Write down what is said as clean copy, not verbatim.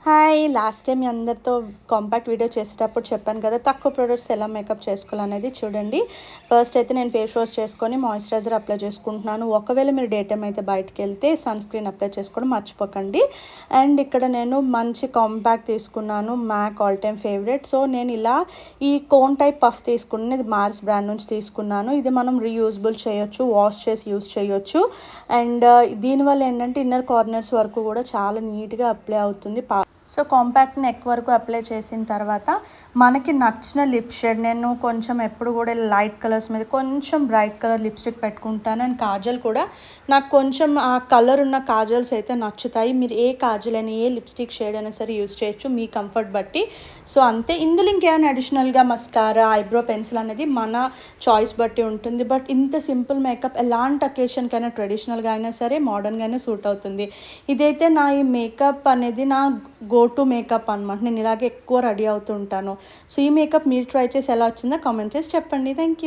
Hi! Last time మీ అందరితో compact video చేసేటప్పుడు చెప్పాను కదా, తక్కువ ప్రొడక్ట్స్ ఎలా మేకప్ చేసుకోవాలనేది చూడండి. ఫస్ట్ అయితే నేను ఫేస్ వాష్ చేసుకొని మాయిశ్చరైజర్ అప్లై చేసుకుంటున్నాను. ఒకవేళ మీరు డే టైమ్ అయితే బయటకెళ్తే సన్ స్క్రీన్ అప్లై చేసుకోవడం మర్చిపోకండి. అండ్ ఇక్కడ నేను మంచి కాంపాక్ట్ తీసుకున్నాను, Mac all time favourite. So నేను ఇలా ఈ కోన్ టైప్ పఫ్ తీసుకున్నాను. ఇది మార్స్ బ్రాండ్ నుంచి తీసుకున్నాను. ఇది మనం రీయూజబుల్ చేయొచ్చు, వాష్ చేసి యూజ్ చేయొచ్చు. అండ్ దీనివల్ల ఏంటంటే ఇన్నర్ కార్నర్స్ వరకు కూడా చాలా నీట్గా అప్లై అవుతుంది. సో కాంపాక్ట్ నెక్ వరకు అప్లై చేసిన తర్వాత మనకి నచ్చిన లిప్ షేడ్, నేను కొంచెం ఎప్పుడు కూడా లైట్ కలర్స్ మీద కొంచెం బ్రైట్ కలర్ లిప్స్టిక్ పెట్టుకుంటాను. అండ్ కాజల్ కూడా నాకు కొంచెం ఆ కలర్ ఉన్న కాజల్స్ అయితే నచ్చుతాయి. మీరు ఏ కాజల్ అయినా ఏ లిప్స్టిక్ షేడ్ అయినా సరే యూజ్ చేయొచ్చు మీ కంఫర్ట్ బట్టి. సో అంతే. ఇందులో ఇంకేమైనా అడిషనల్గా మస్కారా, ఐబ్రో పెన్సిల్ అనేది మన చాయిస్ బట్టి ఉంటుంది. బట్ ఇంత సింపుల్ మేకప్ ఎలాంటి అకేషన్కైనా, ట్రెడిషనల్గా అయినా సరే, మోడర్న్గా అయినా సూట్ అవుతుంది. ఇదైతే నా ఈ మేకప్ అనేది నా గో టు మేకప్ అనమాట. నేను ఇలాగే ఎక్కువ రెడీ అవుతూ ఉంటాను. సో ఈ మేకప్ మీరు ట్రై చేసి ఎలా వచ్చిందో కామెంట్ చేసి చెప్పండి. Thank you.